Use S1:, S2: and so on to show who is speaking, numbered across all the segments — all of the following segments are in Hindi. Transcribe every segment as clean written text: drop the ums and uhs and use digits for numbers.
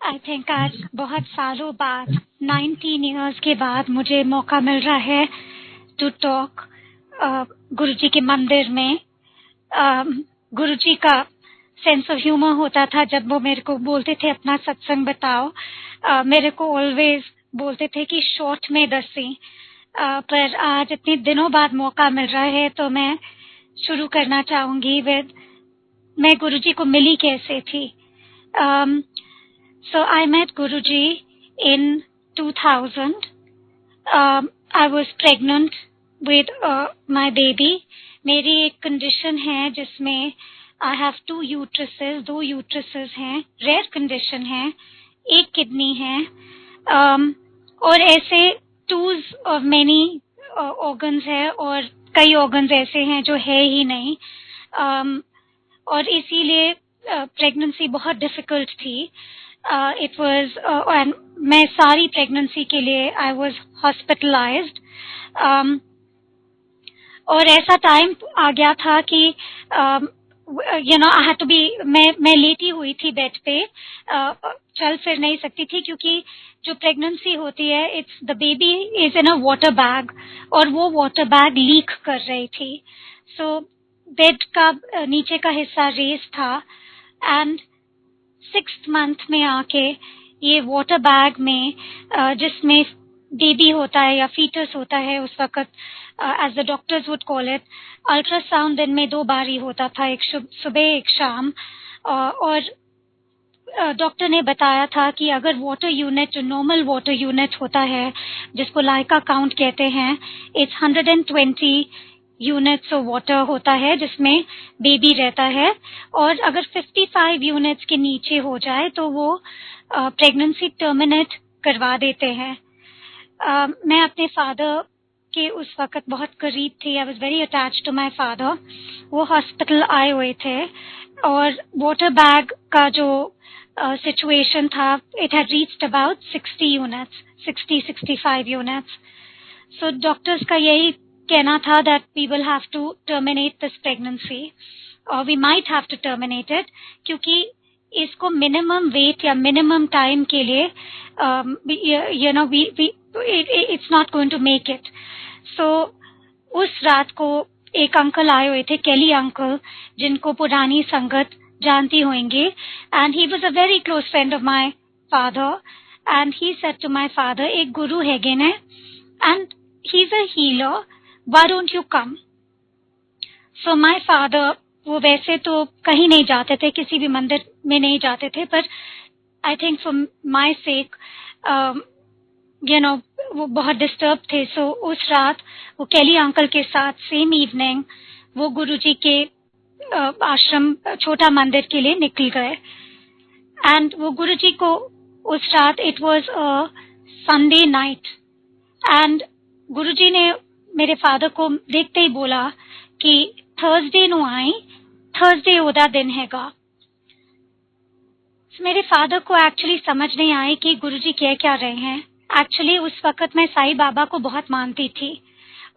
S1: आई थिंक आज बहुत सालों बाद 19 इयर्स के बाद मुझे मौका मिल रहा है टू टॉक गुरुजी के मंदिर में। गुरुजी का सेंस ऑफ ह्यूमर होता था जब वो मेरे को बोलते थे अपना सत्संग बताओ। मेरे को ऑलवेज बोलते थे कि शॉर्ट में दसी। पर आज इतने दिनों बाद मौका मिल रहा है तो मैं शुरू करना चाहूंगी विद मैं गुरुजी को मिली कैसे थी। So I met Guruji in 2000. I was pregnant with my baby. मेरी एक कंडीशन है जिसमें I have 2 uteruses, 2 uteruses हैं, रेयर कंडीशन है, एक किडनी है, और ऐसे 2s of many organs है और कई organs ऐसे हैं जो है ही नहीं, और इसीलिए प्रेगनेंसी बहुत डिफिकल्ट थी। इट वाज एंड मैं सारी प्रेगनेंसी के लिए आई वाज हॉस्पिटलाइज्ड, और ऐसा टाइम आ गया था कि आई हैड टू बी मैं लेटी हुई थी बेड पे, चल फिर नहीं सकती थी क्योंकि जो प्रेगनेंसी होती है it's the baby is in a water bag और वो वाटर बैग लीक कर रही थी। सो बेड का नीचे का हिस्सा रेस था एंड 6th मंथ में आके ये वाटर बैग में जिसमें बेबी होता है या फीटस होता है उस वक्त, as the doctors would call it, ultrasound दिन में 2 बार ही होता था, एक सुबह एक शाम। और डॉक्टर ने बताया था कि अगर वाटर यूनिट जो नॉर्मल वाटर यूनिट होता है जिसको लाइका काउंट कहते हैं, इट्स 120 यूनिट्स ऑफ वाटर होता है जिसमें बेबी रहता है, और अगर 55 यूनिट्स के नीचे हो जाए तो वो प्रेगनेंसी टर्मिनेट करवा देते हैं। मैं अपने फादर के उस वक्त बहुत करीब थी, I was very attached to my father. वो हॉस्पिटल आए हुए थे और वाटर बैग का जो सिचुएशन था, it had reached about 60 units, 60-65 units. So doctors का यही कहना था that we will have to terminate this pregnancy or we might have to terminate it, क्योंकि इसको मिनिमम वेट या मिनिमम टाइम के लिए it's not going to make it. So उस रात को एक अंकल आए हुए थे, केली अंकल, जिनको पुरानी संगत जानती होंगे, and he was a very close friend of my father, and he said to my father, एक गुरु है गिने and he's a healer, why don't you come? So my father, वो वैसे तो कहीं नहीं जाते थे, किसी भी मंदिर में नहीं जाते थे, पर I think for my sake, वो बहुत डिस्टर्ब थे। सो उस रात वो केली अंकल के साथ सेम इवनिंग वो गुरुजी के आश्रम छोटा मंदिर के लिए निकल गए। एंड वो गुरुजी को उस रात, it was a Sunday night, and Guruji ने मेरे फादर को देखते ही बोला कि थर्सडे नु आई, थर्सडे ओदा दिन हैगा। मेरे फादर को एक्चुअली समझ नहीं आई कि गुरुजी कह क्या रहे हैं। एक्चुअली उस वक्त मैं साईं बाबा को बहुत मानती थी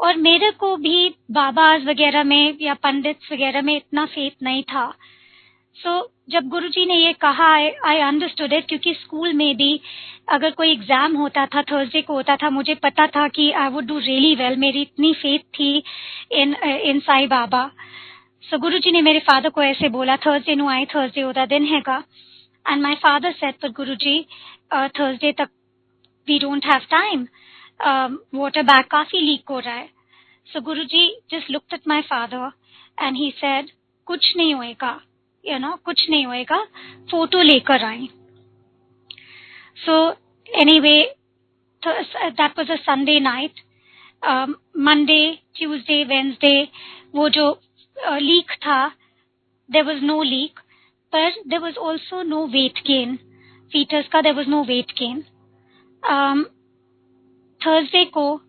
S1: और मेरे को भी बाबाज वगैरह में या पंडित्स वगैरह में इतना फेथ नहीं था। सो जब गुरुजी ने ये कहा, आई अंडरस्टूड इट, क्योंकि स्कूल में भी अगर कोई एग्जाम होता था, थर्सडे को होता था, मुझे पता था कि I would do really well, मेरी इतनी फेथ थी इन साईं बाबा। सो गुरुजी ने मेरे फादर को ऐसे बोला, थर्सडे नु आई, थर्सडे ओदा दिन हैगा। एंड माई फादर सेड, पर गुरुजी थर्सडे तक we don't have time, water bag काफी लीक हो रहा है। So Guruji just looked at my father and he said, कुछ नहीं होएगा, कुछ नहीं होएगा, फोटो लेकर आए। So anyway, that was a Sunday night. Monday, Tuesday, Wednesday वो जो लीक था, देयर वाज नो लीक, पर there was also no weight gain, foetus का there was no weight gain. Thursday को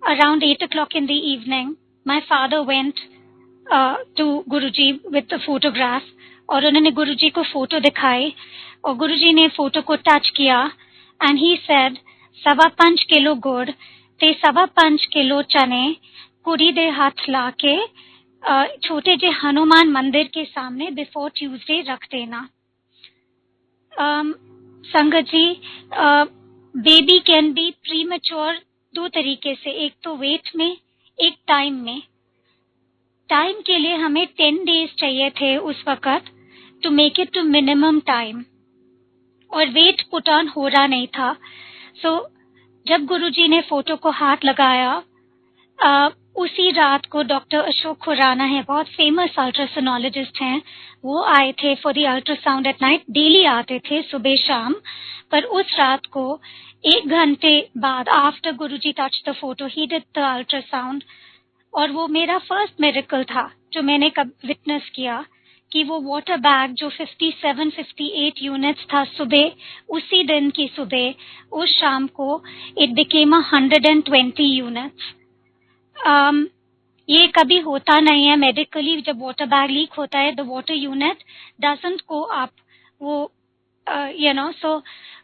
S1: around 8 o'clock in the evening, my father went to Guruji with the photograph, और उन्होंने गुरुजी को फोटो दिखाई और गुरुजी ने फोटो को टच किया एंड ही सेड, 5.25 किलो गुड़ ते 5.25 किलो चने कुड़ी दे हाथ लाके छोटे जे हनुमान मंदिर के सामने बिफोर ट्यूसडे रख देना। संगत जी, बेबी कैन बी प्रीमेच्योर दो तरीके से, एक तो वेट में, एक टाइम में। टाइम के लिए हमें 10 डेज चाहिए थे उस वक्त to make it to minimum time, और वेट पुट ऑन हो रहा नहीं था। सो जब गुरुजी ने फोटो को हाथ लगाया, उसी रात को डॉक्टर अशोक खुराना है, बहुत फेमस अल्ट्रासोनोलॉजिस्ट हैं, वो आए थे for the ultrasound at night. Daily आते थे सुबह शाम, पर उस रात को 1 घंटे बाद, after Guruji touch the photo, he did the ultrasound. और वो मेरा फर्स्ट मिरेकल था जो मैंने कब विटनेस किया, कि वो वाटर बैग जो 57-58 यूनिट्स था सुबह, उसी दिन की सुबह, उस शाम को इट बिकेम 120 यूनिट्स। ये कभी होता नहीं है मेडिकली, जब वाटर बैग लीक होता है, the water unit doesn't go up, वो सो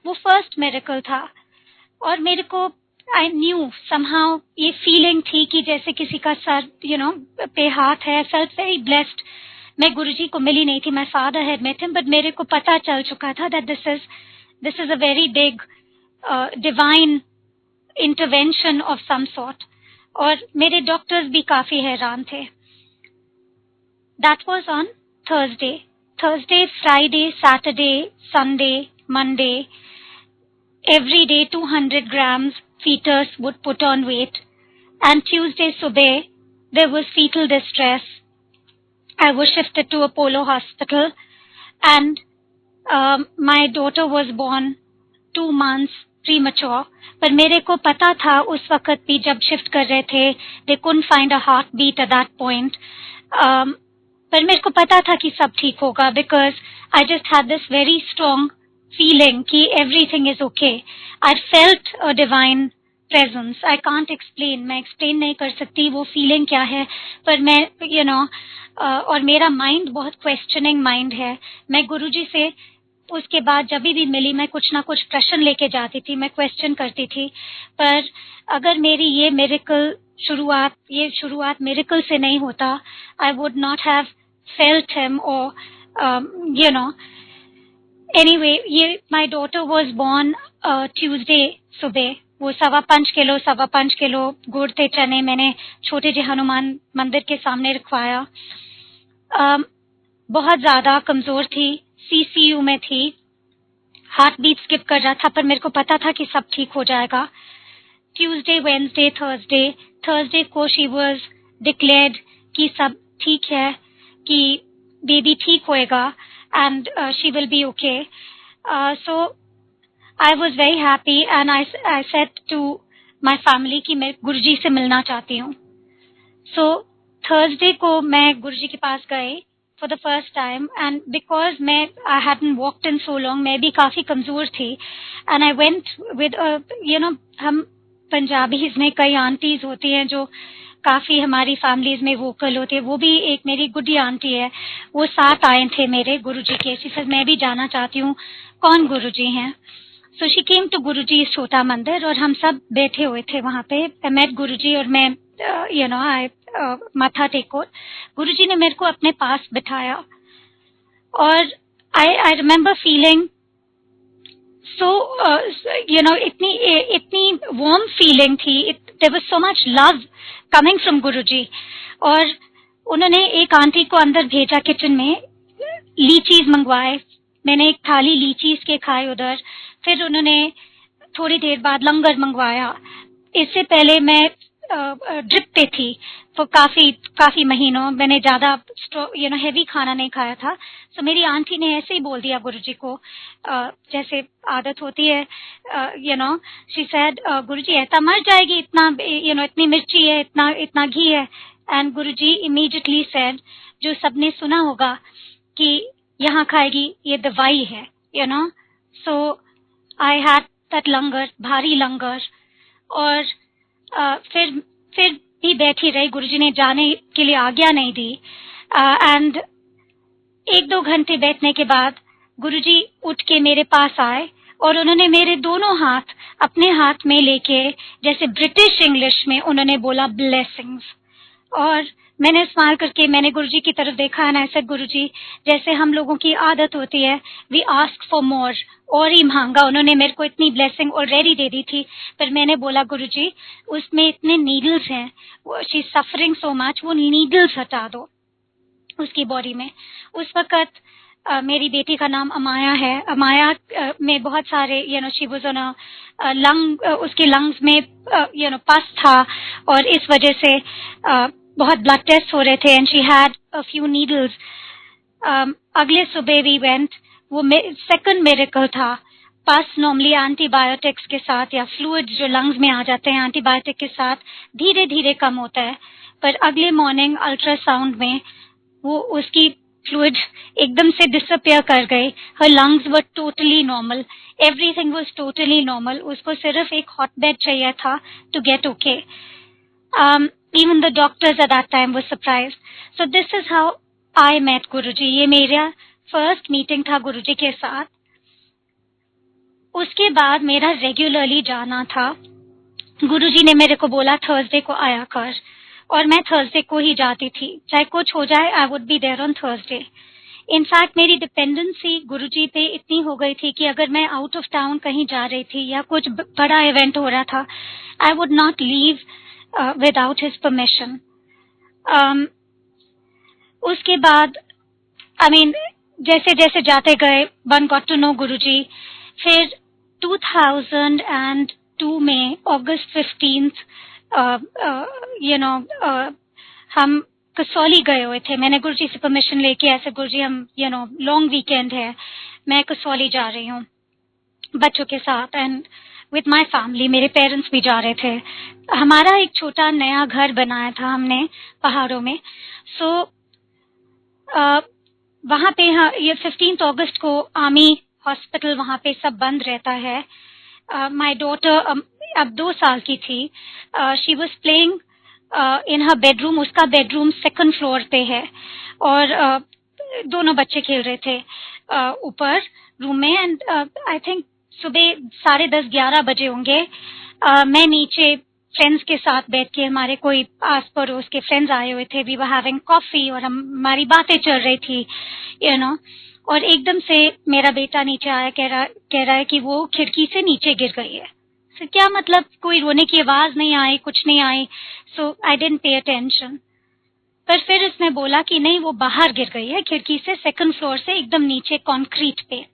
S1: वो फर्स्ट मिरेकल था। और मेरे को, आई न्यू समहाउ, ये फीलिंग थी कि जैसे किसी का सर पे हाथ है। Felt very blessed. मैं गुरुजी को मिली नहीं थी, my father had met him, but मेरे को पता चल चुका था that this is a very big divine intervention of some sort. और मेरे डॉक्टर्स भी काफी हैरान थे। That was on Thursday, Friday, Saturday, Sunday, Monday, every day 200 grams fetus would put on weight, and Tuesday subah there was fetal distress. I was shifted to Apollo Hospital, and my daughter was born 2 months premature. पर मेरे को पता था उस वक्त भी जब शिफ्ट कर रहे थे, they couldn't find a heartbeat at that point. पर मेरे को पता था कि सब ठीक होगा, because I just had this very strong feeling कि everything is okay. I felt a divine presence. I can't explain. मैं explain नहीं कर सकती वो feeling क्या है, पर मैं और मेरा mind बहुत questioning mind है। मैं गुरुजी से उसके बाद जब भी मिली, मैं कुछ ना कुछ प्रश्न लेके जाती थी, मैं क्वेश्चन करती थी। पर अगर मेरी ये शुरुआत मिरेकल से नहीं होता, I would not have felt him, और एनीवे, ये my daughter was born Tuesday सुबह। वो 5.25 किलो गुड़ थे चने, मैंने छोटे जी हनुमान मंदिर के सामने रखवाया। बहुत ज्यादा कमजोर थी, सीसीयू में थी, हार्ट बीट स्किप कर रहा था, पर मेरे को पता था कि सब ठीक हो जाएगा। ट्यूसडे, वेडनेसडे, थर्सडे को शी वाज डिक्लेयर्ड कि सब ठीक है, कि बेबी ठीक होएगा, and she will be okay. So I was very happy, and I said to my family कि मैं गुरुजी से मिलना चाहती हूँ। सो थर्सडे को मैं गुरुजी के पास गई for the first time, and because I hadn't walked in so long, मैं भी काफी कमजोर थी, and I went with हम पंजाबीज में कई आंटीज होती हैं जो काफी हमारी फैमिलीज में वोकल होती है। वो भी एक मेरी गुड्डी आंटी है, वो साथ आए थे मेरे गुरुजी के। शी सेड मैं भी जाना चाहती हूँ, कौन गुरुजी हैं? सो शी केम टू गुरुजी छोटा मंदिर, और हम सब बैठे हुए थे वहां पे। आई मेट गुरुजी, और मैं आई माथा टेको। गुरुजी ने मेरे को अपने पास बिठाया, और आई रिमेम्बर फीलिंग सो इतनी वार्म फीलिंग थी। There was so much love coming from Guruji. और उन्होंने एक आंटी को अंदर भेजा किचन में, लीचीज मंगवाए, मैंने एक थाली लीचीज के खाए उधर। फिर उन्होंने थोड़ी देर बाद लंगर मंगवाया। इससे पहले मैं ड्रिप पे थी तो काफी महीनों, मैंने ज्यादा हेवी खाना नहीं खाया था। सो मेरी आंटी ने ऐसे ही बोल दिया गुरुजी को, जैसे आदत होती है, शी सेड गुरुजी ऐसा मर जाएगी, इतना इतनी मिर्ची है, इतना घी है। एंड गुरुजी इमीडिएटली सेड, जो सबने सुना होगा कि यहाँ खाएगी, ये दवाई है, सो आई हैड दैट लंगर, भारी लंगर। और फिर भी बैठी रही, गुरुजी ने जाने के लिए आज्ञा नहीं दी। एंड 1-2 घंटे बैठने के बाद गुरुजी उठ के मेरे पास आए, और उन्होंने मेरे दोनों हाथ अपने हाथ में लेके, जैसे ब्रिटिश इंग्लिश में उन्होंने बोला ब्लेसिंग्स, और मैंने स्माइल करके मैंने गुरुजी की तरफ देखा एंड आई सेड, गुरुजी, जैसे हम लोगों की आदत होती है, वी आस्क फॉर मोर, और ही मांगा। उन्होंने मेरे को इतनी ब्लेसिंग ऑलरेडी दे दी थी, पर मैंने बोला, गुरुजी उसमें इतने नीडल्स हैं, she is suffering so much, वो नीडल्स हटा दो उसकी बॉडी में। उस वक्त मेरी बेटी का नाम अमाया है। अमाया में बहुत सारे शी वाज ऑन लंग, उसके लंग्स में पस था, और इस वजह से बहुत ब्लड टेस्ट हो रहे थे and she had a few needles. अगले सुबह वी वेंट, वो सेकंड मिरेकल था। पस नॉर्मली एंटीबायोटिक्स के साथ या फ्लूइड जो लंग्स में आ जाते हैं एंटीबायोटिक के साथ धीरे धीरे कम होता है, पर अगले मॉर्निंग अल्ट्रासाउंड में वो उसकी फ्लूइड एकदम से डिसअपियर कर गए। हर lungs were totally normal, everything was totally normal. उसको सिर्फ एक हॉट बेड चाहिए था to get okay. Even the doctors at that time were surprised. So this is how I met Guruji. ये मेरा फर्स्ट मीटिंग था गुरुजी के साथ। उसके बाद मेरा रेगुलरली जाना था। गुरुजी ने मेरे को बोला थर्सडे को आया कर, और मैं थर्सडे को ही जाती थी, चाहे कुछ हो जाए, I would be there on Thursday. In fact मेरी डिपेंडेंसी गुरुजी पे इतनी हो गई थी कि अगर मैं आउट ऑफ टाउन कहीं जा रही थी या कुछ बड़ा इवेंट हो रहा था, आई would not leave without his permission. उसके बाद आई मीन जैसे जैसे जाते गए, वन गॉट टू नो गुरुजी। फिर 2002 में अगस्त 15 हम कसौली गए हुए थे। मैंने गुरुजी से परमिशन लेके, ऐसे गुरुजी हम लॉन्ग वीकेंड है, मैं कसौली जा रही हूँ बच्चों के साथ एंड विथ माई फैमिली। मेरे पेरेंट्स भी जा रहे थे। हमारा एक छोटा नया घर बनाया था हमने पहाड़ों में। सो वहां पे ये 15 अगस्त को आर्मी हॉस्पिटल वहां पे सब बंद रहता है। माय डॉटर अब 2 साल की थी। She was playing in her bedroom. उसका बेडरूम सेकंड फ्लोर पे है, और दोनों बच्चे खेल रहे थे ऊपर रूम में। एंड आई थिंक सुबह 10:30-11 बजे होंगे। मैं नीचे फ्रेंड्स के साथ बैठ के, हमारे कोई आस पड़ोस के फ्रेंड्स आए हुए थे, वी वर हैविंग कॉफी और हमारी बातें चल रही थी और एकदम से मेरा बेटा नीचे आया, कह रहा है कि वो खिड़की से नीचे गिर गई है। सो क्या मतलब, कोई रोने की आवाज नहीं आई, कुछ नहीं आई। सो आई डिडंट पे अटेंशन। पर फिर उसने बोला कि नहीं, वो बाहर गिर गई है खिड़की से, सेकंड फ्लोर से एकदम नीचे कंक्रीट पे।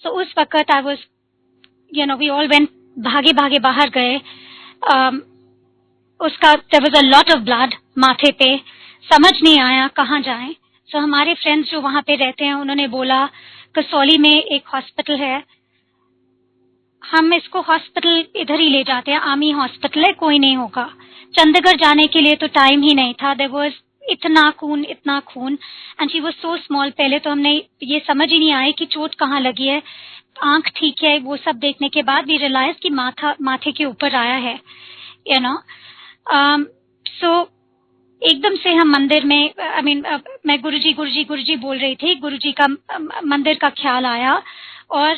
S1: सो उस वक्त I was we all went, भागे भागे बाहर गए। उसका there was a lot of blood माथे पे, समझ नहीं आया कहाँ जाएं। सो हमारे फ्रेंड्स जो वहां पे रहते हैं उन्होंने बोला कसौली में एक हॉस्पिटल है, हम इसको हॉस्पिटल इधर ही ले जाते हैं, आर्मी हॉस्पिटल है, कोई नहीं होगा। चंडीगढ़ जाने के लिए तो टाइम ही नहीं था। देयर वाज इतना खून and she was so small. पहले तो हमने ये समझ ही नहीं आई कि चोट कहाँ लगी है, आंख ठीक है, वो सब देखने के बाद वी रियलाइज कि माथे के ऊपर आया है सो एकदम से हम मंदिर में मैं गुरुजी बोल रही थी। गुरुजी का मंदिर का ख्याल आया और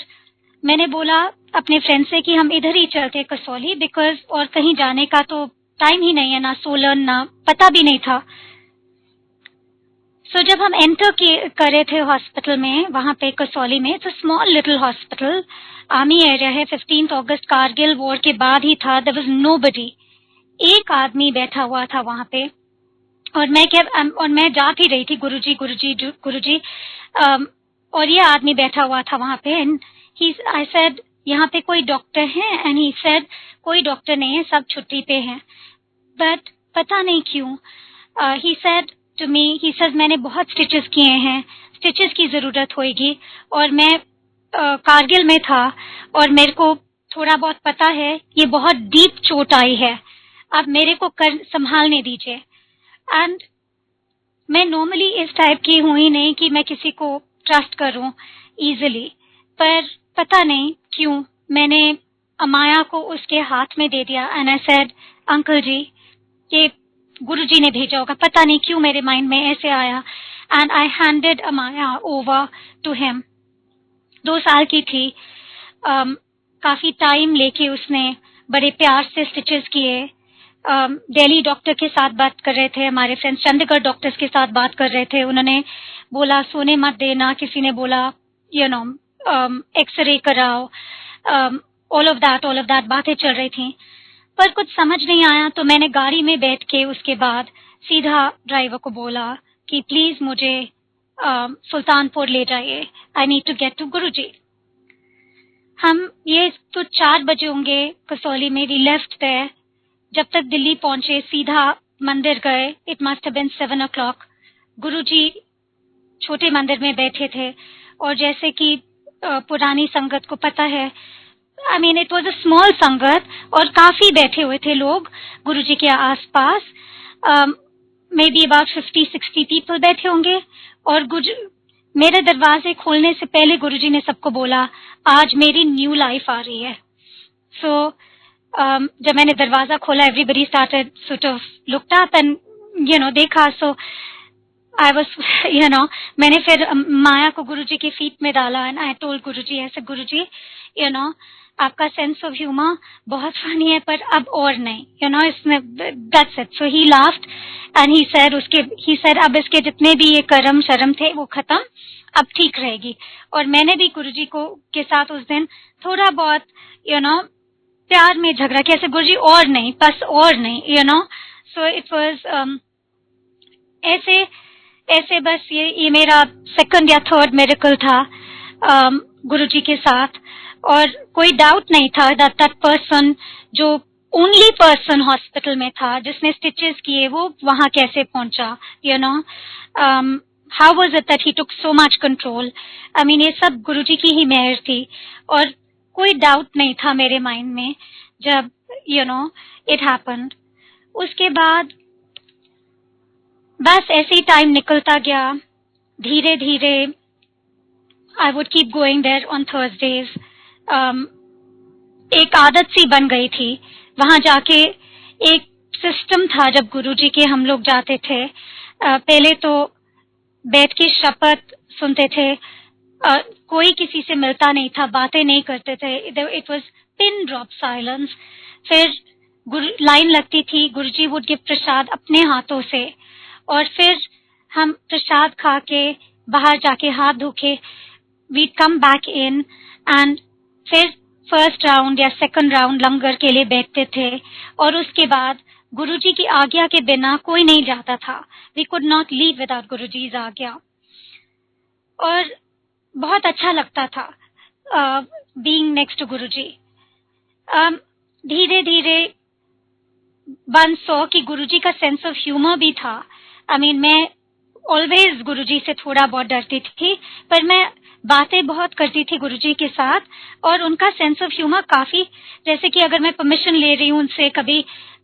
S1: मैंने बोला अपने फ्रेंड से कि हम इधर ही चलते कसौली, बिकॉज और कहीं जाने का तो टाइम ही नहीं है, ना सोलन, ना पता भी नहीं था। सो जब हम एंटर कर रहे थे हॉस्पिटल में, वहां पे कसौली में, तो small little hospital, army area है। 15 अगस्त कारगिल वॉर के बाद ही था। देयर वाज नोबडी, एक आदमी बैठा हुआ था वहां पे। और मैं जाती रही थी गुरुजी और ये आदमी बैठा हुआ था वहां पे। एंड आई सेड यहाँ पे कोई डॉक्टर है? एंड ही सेड कोई डॉक्टर नहीं है, सब छुट्टी पे हैं। बट पता नहीं क्यों he said to me, he says मैंने बहुत स्टिचेस किए हैं, स्टिचेस की जरूरत होगी, और मैं कारगिल में था और मेरे को थोड़ा बहुत पता है, ये बहुत डीप चोट आई है, अब मेरे को संभालने दीजिए। एंड मैं नॉर्मली इस टाइप की हूं ही नहीं कि मैं किसी को ट्रस्ट करूं इजिली, पर पता नहीं क्यों मैंने अमाया को उसके हाथ में दे दिया। एंड आई सेड अंकल जी, ये गुरुजी ने भेजा होगा, पता नहीं क्यों मेरे माइंड में ऐसे आया। And I handed Amaya over to him. 2 साल की थी। काफी टाइम लेके उसने बड़े प्यार से स्टिचेस किए। दिल्ली डॉक्टर के साथ बात कर रहे थे, हमारे फ्रेंड्स चंडीगढ़ डॉक्टर्स के साथ बात कर रहे थे, उन्होंने बोला सोने मत देना, किसी ने बोला एक्सरे कराओ, ऑल ऑफ दैट बातें चल रही थी, पर कुछ समझ नहीं आया। तो मैंने गाड़ी में बैठ के उसके बाद सीधा ड्राइवर को बोला कि प्लीज मुझे सुल्तानपुर ले जाइए, I need to get to Guruji. हम ये तो 4 बजे होंगे कसौली में, वी लेफ्ट देयर, जब तक दिल्ली पहुंचे सीधा मंदिर गए, it must have been 7 o'clock। Guruji छोटे मंदिर में बैठे थे, और जैसे कि पुरानी संगत को पता है, I mean it was a small संगत, और काफी बैठे हुए थे लोग गुरुजी के आसपास, मे बी अबाउट 50-60 पीपल बैठे होंगे। और मेरे दरवाजे खोलने से पहले गुरुजी ने सबको बोला आज मेरी न्यू लाइफ आ रही है। सो जब मैंने दरवाजा खोला, everybody started sort of looked up and देखा। सो आई वाज मैंने फिर माया को गुरुजी की फीट में डाला एंड आई टोल्ड गुरुजी, ऐसे गुरुजी आपका सेंस ऑफ ह्यूमर बहुत फनी है, पर अब और नहीं, इसमें that's it. So he laughed and he said अब इसके जितने भी ये कर्म शर्म थे वो खत्म, अब ठीक रहेगी। और मैंने भी गुरुजी के साथ उस दिन थोड़ा बहुत प्यार में झगड़ा किया, ऐसे गुरुजी और नहीं, बस और नहीं, सो इट वाज ऐसे बस ये मेरा सेकंड या थर्ड मिरेकल था गुरुजी के साथ। और कोई डाउट नहीं था दैट पर्सन, जो ओनली पर्सन हॉस्पिटल में था जिसने स्टिचेस किए, वो वहां कैसे पहुंचा, how was it that he took so much control. I mean ये सब गुरुजी की ही मेहर थी, और कोई डाउट नहीं था मेरे माइंड में जब इट हैपेंड। उसके बाद बस ऐसे ही टाइम निकलता गया, धीरे धीरे I would keep going there on Thursdays. एक आदत सी बन गई थी वहां जाके, एक सिस्टम था जब गुरुजी के हम लोग जाते थे। पहले तो बैठ के शपथ सुनते थे, कोई किसी से मिलता नहीं था, बातें नहीं करते थे, it was pin drop silence. फिर लाइन लगती थी, गुरुजी वुड गिव प्रसाद अपने हाथों से, और फिर हम प्रसाद खा के बाहर जाके हाथ धो के weed come back in, and फिर फर्स्ट राउंड या सेकंड राउंड लंगर के लिए बैठते थे। और उसके बाद गुरुजी की आज्ञा के बिना कोई नहीं जाता था, we could not leave without Guruji's आज्ञा। और बहुत अच्छा लगता था बीइंग नेक्स्ट टू गुरुजी। धीरे धीरे वन सॉ कि गुरुजी का सेंस ऑफ ह्यूमर भी था। आई मीन मैं ऑलवेज गुरुजी से थोड़ा बहुत डरती थी, पर मैं बातें बहुत करती थी गुरुजी के साथ, और उनका सेंस ऑफ ह्यूमर काफी, जैसे कि अगर मैं परमिशन ले रही हूँ उनसे कभी,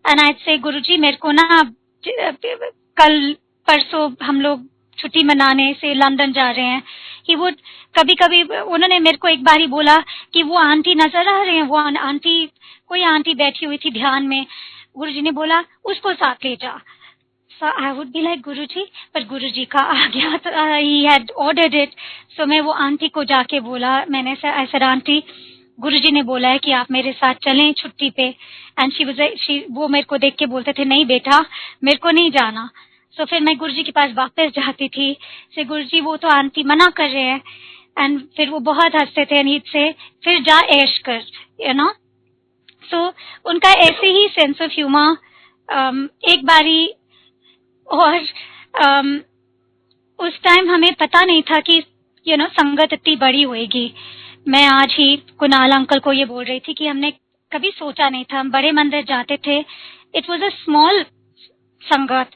S1: एंड आई से गुरुजी मेरे को ना कल परसों हम लोग छुट्टी मनाने से लंदन जा रहे हैं, ही वुड कभी कभी, उन्होंने मेरे को एक बार ही बोला कि वो आंटी नजर आ रहे हैं, वो आंटी, कोई आंटी बैठी हुई थी ध्यान में, गुरुजी ने बोला उसको साथ ले जा। So I would be like गुरुजी, पर गुरुजी का आ गया, तो he had ordered it। So मैं वो आंटी को जाके बोला, मैंने ऐसा आंटी, गुरुजी ने बोला है कि आप मेरे साथ चलें छुट्टी पे, एंड वो मेरे को देख के बोलते थे नहीं बेटा मेरे को नहीं जाना। So फिर मैं गुरुजी के पास वापस जाती थी, से गुरुजी वो तो आंटी मना कर रहे हैं, एंड फिर वो बहुत हंसते थे नींद से, फिर जा ऐश कर, So उनका ऐसे ही सेंस ऑफ ह्यूमर। एक बारी, और उस टाइम हमें पता नहीं था कि संगत इतनी बड़ी होएगी। मैं आज ही कुणाल अंकल को ये बोल रही थी कि हमने कभी सोचा नहीं था, हम बड़े मंदिर जाते थे, इट वाज अ स्मॉल संगत।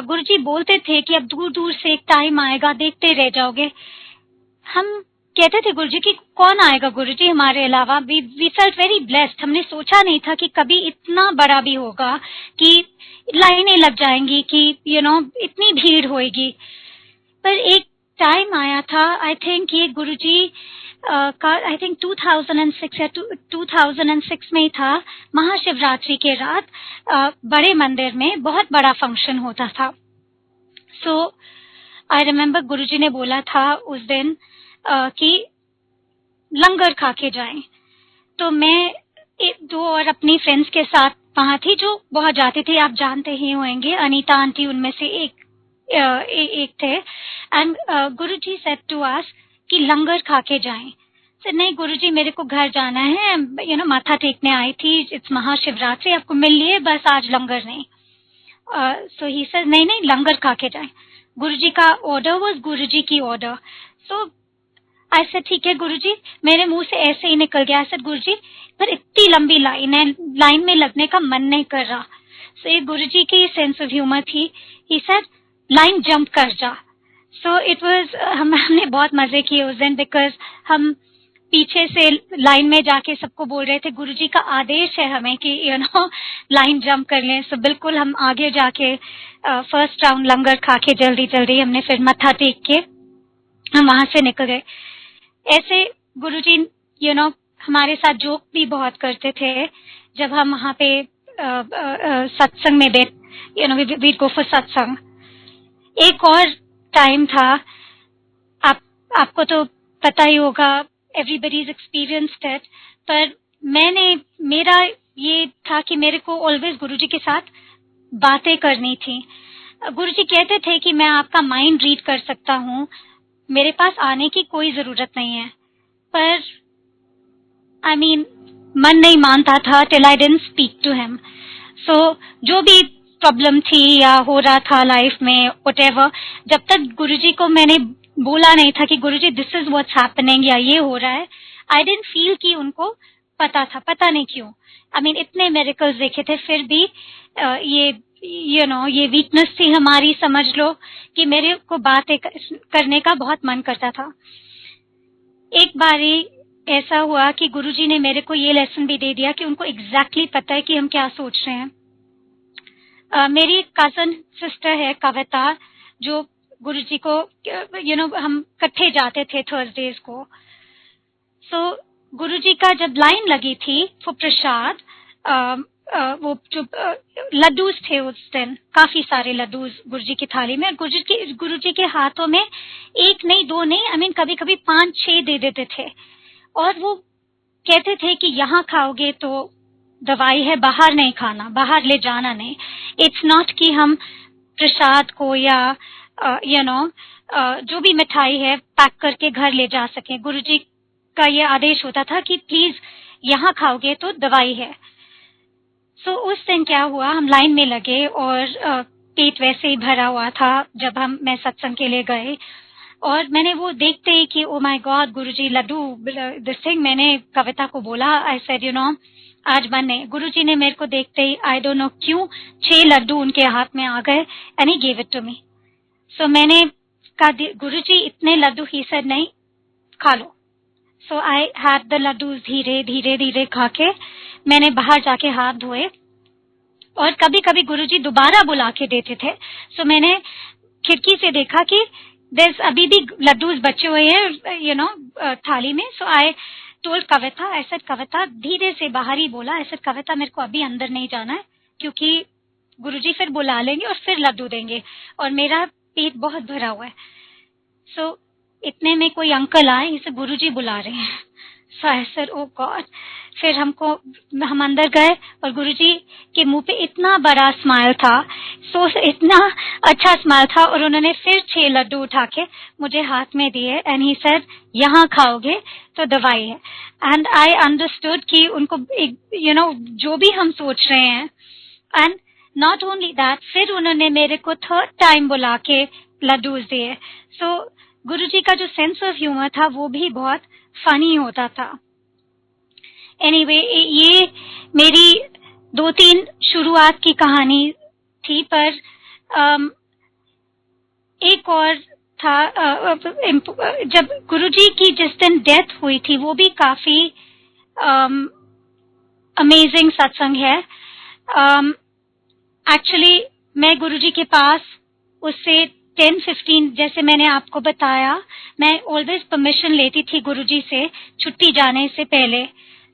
S1: गुरुजी बोलते थे कि अब दूर दूर से एक टाइम आएगा देखते रह जाओगे। हम कहते थे गुरुजी की कौन आएगा गुरुजी हमारे अलावा, वी फेल्ट वेरी ब्लेस्ड। हमने सोचा नहीं था कि कभी इतना बड़ा भी होगा, कि लाइनें लग जाएंगी, कि इतनी भीड़ होएगी। पर एक टाइम आया था, आई थिंक ये गुरुजी का आई थिंक 2006 या 2006 में ही था, महाशिवरात्रि के रात बड़े मंदिर में बहुत बड़ा फंक्शन होता था। सो आई रिमेम्बर गुरुजी ने बोला था उस दिन कि लंगर खा के जाएं। तो मैं 2 और अपनी फ्रेंड्स के साथ वहां थी जो बहुत जाती थी, आप जानते ही होंगे, अनीता आंटी उनमें से एक थे। And Guruji said to us कि लंगर खा के जाएं। सर नहीं गुरुजी, मेरे को घर जाना है, माथा टेकने आई थी, इट्स महाशिवरात्रि, आपको मिल लिए, बस आज लंगर नहीं। सो ही सेड नहीं नहीं, लंगर खा के जाएं। गुरुजी का ऑर्डर वाज गुरुजी की ऑर्डर। सो ऐसे ठीक है गुरुजी, मेरे मुंह से ऐसे ही निकल गया, ऐसे गुरुजी पर इतनी लंबी लाइन है, लाइन में लगने का मन नहीं कर रहा। सो ये गुरुजी की सेंस ऑफ ह्यूमर थी। ही सेड लाइन जंप कर जा। सो इट वाज, हमने बहुत मजे किए उस दिन, बिकॉज हम पीछे से लाइन में जाके सबको बोल रहे थे गुरुजी का आदेश है हमें कि लाइन जंप कर लें। सो बिल्कुल हम आगे जाके फर्स्ट राउंड लंगर खा के जल्दी जल्दी हमने फिर मत्था टेक के हम वहां से निकल गए। ऐसे गुरुजी हमारे साथ जोक भी बहुत करते थे जब हम वहां पे सत्संग में वी गो फॉर सत्संग। एक और टाइम था, आपको तो पता ही होगा, एवरीबडी इज एक्सपीरियंस्ड इट, पर मेरा ये था कि मेरे को ऑलवेज गुरुजी के साथ बातें करनी थी। गुरुजी कहते थे कि मैं आपका माइंड रीड कर सकता हूँ, मेरे पास आने की कोई जरूरत नहीं है, पर मन नहीं मानता था till I didn't speak to him. So जो भी प्रॉब्लम थी या हो रहा था लाइफ में व्हाटएवर, जब तक गुरुजी को मैंने बोला नहीं था कि गुरुजी दिस इज व्हाट्स हैपनिंग या ये हो रहा है, आई डिडंट फील कि उनको पता था, पता नहीं क्यों। इतने मिरेकल्स देखे थे, फिर भी ये ये वीकनेस थी हमारी, समझ लो, कि मेरे को बातें करने का बहुत मन करता था। एक बारी ऐसा हुआ कि गुरुजी ने मेरे को ये लेसन भी दे दिया कि उनको एग्जैक्टली पता है कि हम क्या सोच रहे हैं। मेरी कजन सिस्टर है कविता, जो गुरुजी को हम इकट्ठे जाते थे थर्सडेज को। सो गुरुजी का जब लाइन लगी थी वो प्रसाद, वो जो लड्डूस थे उस दिन, काफी सारे लड्डूस गुरुजी की थाली में, गुरुजी के हाथों में एक नहीं दो नहीं, कभी कभी 5-6 दे देते थे, और वो कहते थे कि यहाँ खाओगे तो दवाई है, बाहर नहीं खाना, बाहर ले जाना नहीं। इट्स नॉट कि हम प्रसाद को या जो भी मिठाई है पैक करके घर ले जा सके। गुरुजी का ये आदेश होता था कि प्लीज यहाँ खाओगे तो दवाई है। सो उस दिन क्या हुआ, हम लाइन में लगे और पेट वैसे ही भरा हुआ था जब मैं सत्संग के लिए गए, और मैंने वो देखते ही कि oh my god Guruji laddu this thing, मैंने कविता को बोला, आई सेड आज बने। गुरुजी ने मेरे को देखते ही, आई डोंट नो क्यों, 6 लड्डू उनके हाथ में आ गए and he give it to me. So मैंने कहा गुरुजी इतने लड्डू, ही सेड नहीं, खा लो। So I had the laddoo, धीरे धीरे धीरे खा के मैंने बाहर जाके हाथ धोए, और कभी कभी गुरुजी दोबारा बुला के देते थे। सो मैंने खिड़की से देखा कि देयर अभी भी लड्डूस बचे हुए हैं थाली में। सो आई टोल्ड कविता, ऐसा कविता धीरे से बाहर ही बोला, ऐसा कविता मेरे को अभी अंदर नहीं जाना है, क्योंकि गुरुजी फिर बुला लेंगे और फिर लड्डू देंगे, और मेरा पेट बहुत भरा हुआ है। सो इतने में कोई अंकल आए, इसे गुरुजी बुला रहे हैं। सो आई सेड ओ गॉड। फिर हम अंदर गए और गुरुजी के मुंह पे इतना बड़ा स्माइल था, इतना अच्छा स्माइल था, और उन्होंने फिर 6 लड्डू उठा के मुझे हाथ में दिए एंड ही सेड यहाँ खाओगे तो दवाई है। एंड आई अंडरस्टूड कि उनको जो भी हम सोच रहे हैं, एंड नॉट ओनली दैट, फिर उन्होंने मेरे को 3rd टाइम बुला के लड्डूज दिए। सो गुरुजी का जो सेंस ऑफ ह्यूमर था वो भी बहुत फनी होता था। एनीवे, ये मेरी 2-3 शुरुआत की कहानी थी, पर एक और था, जब गुरुजी की जिस दिन डेथ हुई थी वो भी काफी अमेजिंग सत्संग है। एक्चुअली मैं गुरुजी के पास उससे 10-15, जैसे मैंने आपको बताया, मैं ऑलवेज परमिशन लेती थी गुरुजी से छुट्टी जाने से पहले।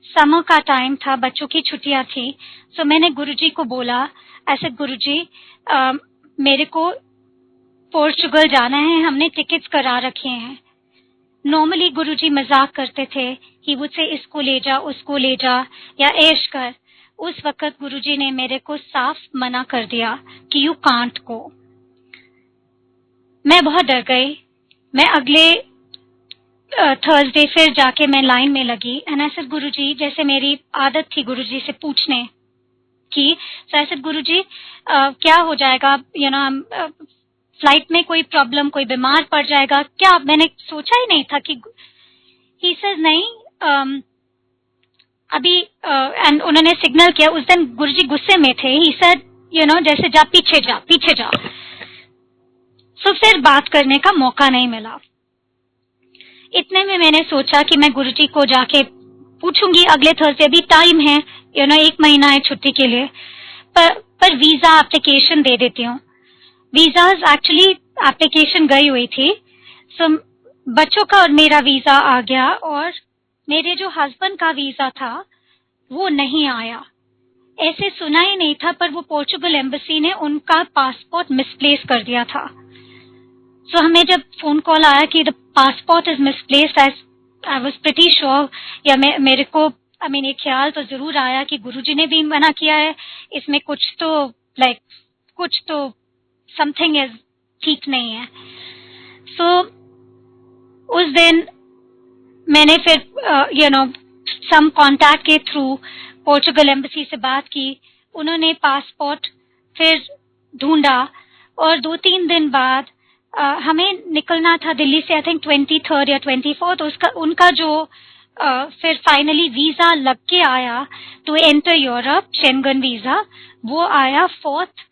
S1: समर का टाइम था, बच्चों की छुट्टियां थी। सो मैंने गुरुजी को बोला, ऐसे गुरुजी मेरे को पोर्चुगल जाना है, हमने टिकट्स करा रखे हैं। नॉर्मली गुरुजी मजाक करते थे, ही वुड से इसको ले जा उसको ले जा या ऐश कर, उस वक्त गुरुजी ने मेरे को साफ मना कर दिया कि यू कांट गो। मैं बहुत डर गई। मैं अगले थर्सडे फिर जाके मैं लाइन में लगी एंड आई सेड गुरुजी, जैसे मेरी आदत थी गुरुजी से पूछने की, सो आई सेड गुरुजी क्या हो जाएगा, यू नो फ्लाइट में कोई प्रॉब्लम, कोई बीमार पड़ जाएगा क्या? मैंने सोचा ही नहीं था कि ही सेज नहीं अभी एंड उन्होंने सिग्नल किया। उस दिन गुरुजी गुस्से में थे। ही सेड यू नो जैसे जा पीछे जा पीछे जा। सो फिर बात करने का मौका नहीं मिला। इतने में मैंने सोचा कि मैं गुरुजी को जाके पूछूंगी अगले थर्सडे, अभी टाइम है, यू नो 1 महीना है छुट्टी के लिए, पर वीजा एप्लीकेशन दे देती हूँ। वीजा एक्चुअली एप्लीकेशन गई हुई थी, सो बच्चों का और मेरा वीजा आ गया और मेरे जो हस्बैंड का वीजा था वो नहीं आया। ऐसे सुना ही नहीं था, पर वो पोर्चुगल एम्बेसी ने उनका पासपोर्ट मिसप्लेस कर दिया था। सो हमें जब फोन कॉल आया कि the passport is misplaced, I was pretty sure, या मेरे को ये ख्याल तो जरूर आया कि गुरुजी ने भी मना किया है, इसमें कुछ तो समथिंग इज ठीक नहीं है। सो उस दिन मैंने फिर यू नो सम कॉन्टैक्ट के थ्रू पोर्चुगल एम्बेसी से बात की। उन्होंने पासपोर्ट फिर ढूंढा और 2-3 दिन बाद हमें निकलना था दिल्ली से, आई थिंक 23rd या 24th। उसका उनका जो फिर फाइनली वीजा लग के आया to enter Europe, Schengen visa, वो आया 4th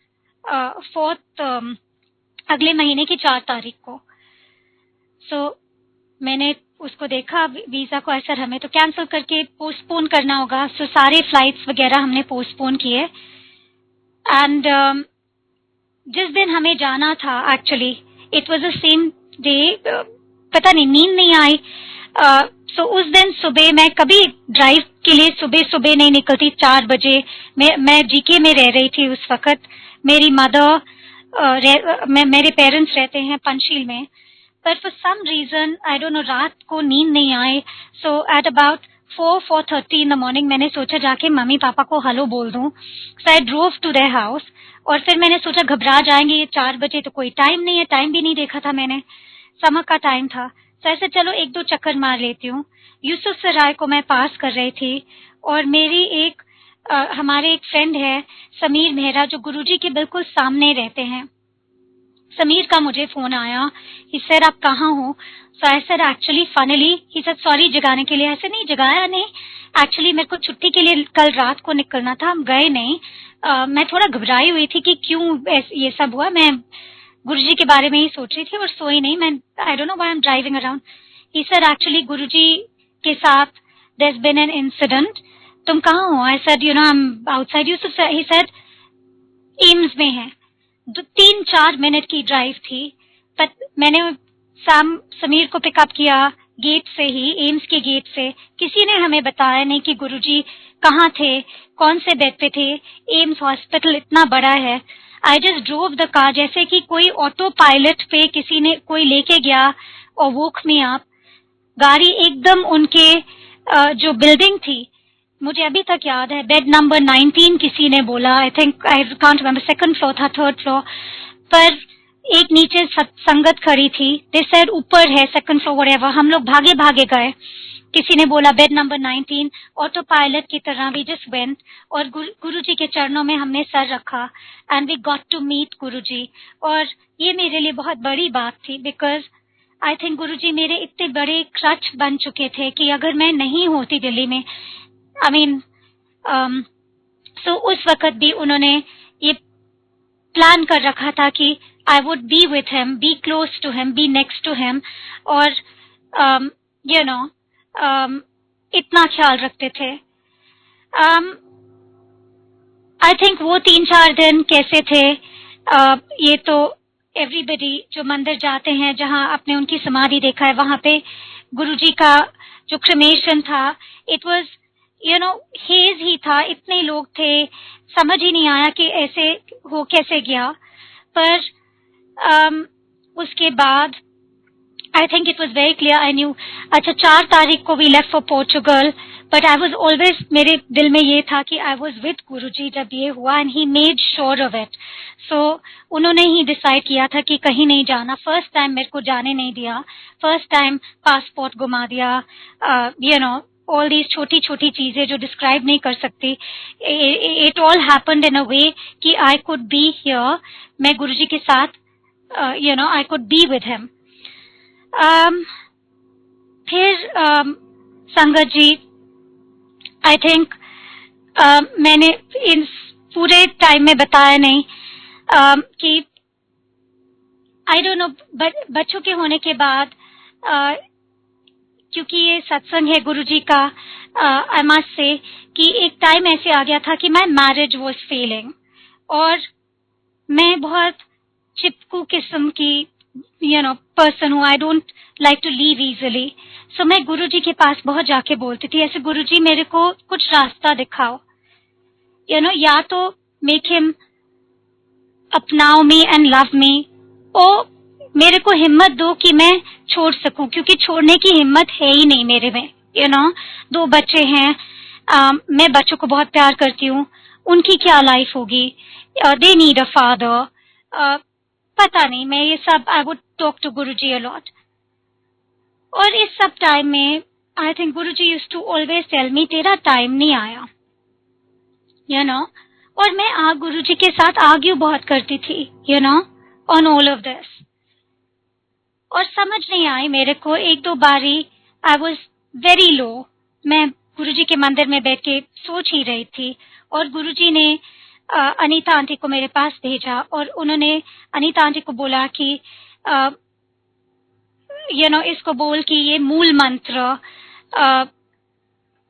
S1: अगले महीने की 4 तारीख को। सो मैंने उसको देखा वीजा को, ऐसा हमें तो कैंसिल करके पोस्टपोन करना होगा। सो सारे फ्लाइट्स वगैरह हमने पोस्टपोन किए एंड जिस दिन हमें जाना था actually it was the same day, पता नहीं नींद नहीं आई। सो उस दिन सुबह, मैं कभी ड्राइव के लिए सुबह सुबह नहीं निकलती, 4 बजे। मैं जीके में रह रही थी उस वक्त। मेरी मदर मेरे पेरेंट्स रहते हैं पंचशील में, पर for some reason I don't know रात को नींद नहीं आए। So at about 4:30 in the morning मैंने सोचा जाके मम्मी पापा को हेलो बोल दूं। So I drove to their house और फिर मैंने सोचा घबरा जाएंगे, ये 4 बजे तो कोई टाइम नहीं है, टाइम भी नहीं देखा था मैंने, समर का टाइम था। तो ऐसे चलो 1-2 चक्कर मार लेती हूँ। यूसुफ सराय को मैं पास कर रही थी और मेरी हमारे एक फ्रेंड है समीर मेहरा जो गुरुजी के बिल्कुल सामने रहते हैं। समीर का मुझे फोन आया, ही सेड आप कहाँ हो? So I said actually finally, he said sorry जगाने के लिए। ऐसे नहीं जगाया नहीं, एक्चुअली मेरे को छुट्टी के लिए कल रात को निकलना था, हम गए नहीं। मैं थोड़ा घबराई हुई थी कि क्यों ये सब हुआ। मैं गुरुजी के बारे में ही सोच रही थी और सोई नहीं। मैं I don't know why I am driving around. He said actually Guruji के साथ there has been an incident, तुम कहाँ हो? I said you know I am outside Yusuf. He said AIIMS में है। 3-4 मिनट की ड्राइव थी, पर मैंने समीर को पिकअप किया गेट से ही, एम्स के गेट से। किसी ने हमें बताया नहीं कि गुरुजी कहाँ थे, कौन से बेड पे थे। एम्स हॉस्पिटल इतना बड़ा है। I just drove the car, जैसे कि कोई ऑटो पायलट पे किसी ने कोई लेके गया और वोक मी अप। गाड़ी एकदम उनके जो बिल्डिंग थी, मुझे अभी तक याद है, बेड नंबर 19 किसी ने बोला, I think I can't remember, 2nd floor था 3rd फ्लोर, पर एक नीचे संगत खड़ी थी। दे सेड ऊपर है 2nd फ्लोर व्हाटएवर। हम लोग भागे भागे गए, किसी ने बोला बेड नंबर 19, ऑटो पायलट की तरह वी जस्ट वेंट और गुरुजी के चरणों में हमने सर रखा and we got to meet Guruji. और ये मेरे लिए बहुत बड़ी बात थी, बिकॉज आई थिंक गुरुजी मेरे इतने बड़े क्रच बन चुके थे कि अगर मैं नहीं होती दिल्ली में, आई मीन सो उस वक्त भी उन्होंने ये प्लान कर रखा था कि I would be with him, be close to him, be next to him, और यू नो इतना ख्याल रखते थे। आई थिंक वो 3-4 दिन कैसे थे, ये तो एवरीबडी जो मंदिर जाते हैं, जहां आपने उनकी समाधि देखा है, वहां पे गुरुजी का जो क्रिमेशन था, it was you know huge ही था, इतने लोग थे, समझ ही नहीं आया कि ऐसे हो कैसे गया। पर उसके बाद I think it was very clear. I knew. अच्छा 4 तारीख को we left for Portugal, but I was always मेरे दिल में ये था कि I was with गुरुजी जब ये हुआ, and he made sure of it. So उन्होंने ही डिसाइड किया था कि कहीं नहीं जाना. फर्स्ट टाइम मेरे को जाने नहीं दिया. फर्स्ट टाइम पासपोर्ट घुमा दिया. You know, all these छोटी छोटी चीजें जो डिस्क्राइब नहीं कर सकती. It all happened in a way कि I could be here. मैं गुरुजी के साथ you know, I could be with him. फिर संगत जी, आई थिंक मैंने इन पूरे टाइम में बताया नहीं कि आई डोंट नो, बच्चों के होने के बाद क्योंकि ये सत्संग है गुरुजी का, आई मस्ट से कि एक टाइम ऐसे आ गया था कि माय मैरिज वाज फेलिंग और मैं बहुत चिपकू किस्म की पर्सन हूँ. I don't like to leave easily. So मैं गुरुजी के पास बहुत जाके बोलती थी ऐसे, गुरुजी मेरे को कुछ रास्ता दिखाओ, या तो मेक हिम अपनाओ मी एंड लव मी, और मेरे को हिम्मत दो कि मैं छोड़ सकूं, क्योंकि छोड़ने की हिम्मत है ही नहीं मेरे में. 2 बच्चे हैं, मैं बच्चों को बहुत प्यार करती हूँ, उनकी क्या लाइफ होगी, दे नीड अ फादर. पता नहीं, मैं ये सब I would talk to Guruji a lot. और इस सब टाइम में I think Guruji used to always tell me तेरा टाइम नहीं आया, और मैं गुरुजी के साथ आर्ग्यू बहुत करती थी ऑन ऑल ऑफ दिस, और समझ नहीं आई मेरे को. 1-2 बारी आई वॉज वेरी लो. मैं गुरुजी के मंदिर में बैठ के सोच ही रही थी, और गुरुजी ने अनीता आंटी को मेरे पास भेजा, और उन्होंने अनीता आंटी को बोला कि इसको बोल कि ये मूल मंत्र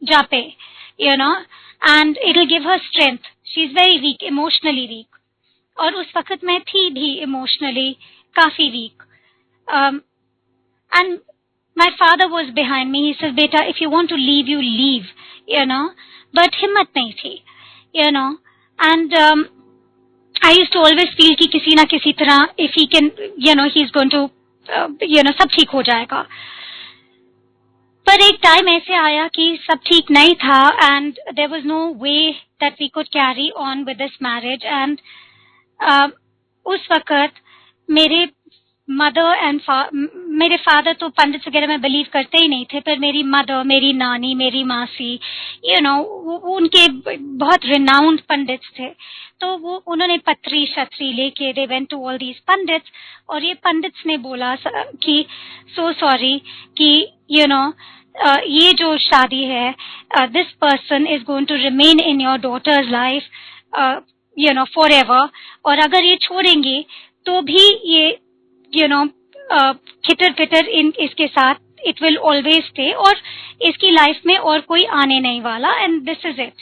S1: जापे, and it'll give her strength. She's very weak, emotionally weak. और उस वक्त मैं थी भी emotionally काफी weak. And my father was behind me. He says, "Beta, if you want to leave, you leave." But हिम्मत नहीं थी, And I used to always feel कि किसी ना किसी तरह, if he can, he's going to, सब ठीक हो जाएगा. पर एक टाइम ऐसे आया कि सब ठीक नहीं था, and there was no way that we could carry on with this marriage. And उस वक्त मेरे मदर एंड मेरे फादर तो पंडित वगैरह में बिलीव करते ही नहीं थे, पर मेरी मदर, मेरी नानी, मेरी मासी, उनके बहुत रिनाउंड पंडित्स थे. तो उन्होंने पत्री शत्री लेके they went to all these pundits, और ये पंडित्स ने बोला कि सो सॉरी कि ये जो शादी है, this person is going to remain in your daughter's life forever, और अगर ये छोड़ेंगे तो भी ये खिटर पिटर इसके साथ इट विल ऑलवेज स्टे, और इसकी लाइफ में और कोई आने नहीं वाला, एंड दिस इज इट.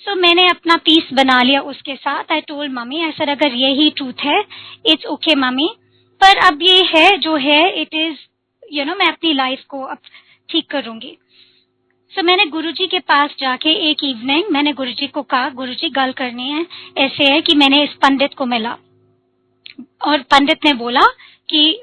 S1: सो मैंने अपना पीस बना लिया उसके साथ. आई टोल्ड मम्मी, ऐसा अगर यही ट्रूथ है, इट्स ओके मम्मी, पर अब ये है जो है, इट इज मैं अपनी लाइफ को अब ठीक करूंगी. सो मैंने गुरुजी के पास जाके एक इवनिंग मैंने गुरुजी को कहा, गुरुजी गल करनी है, ऐसे है कि मैंने इस पंडित को मिला, और पंडित ने बोला कि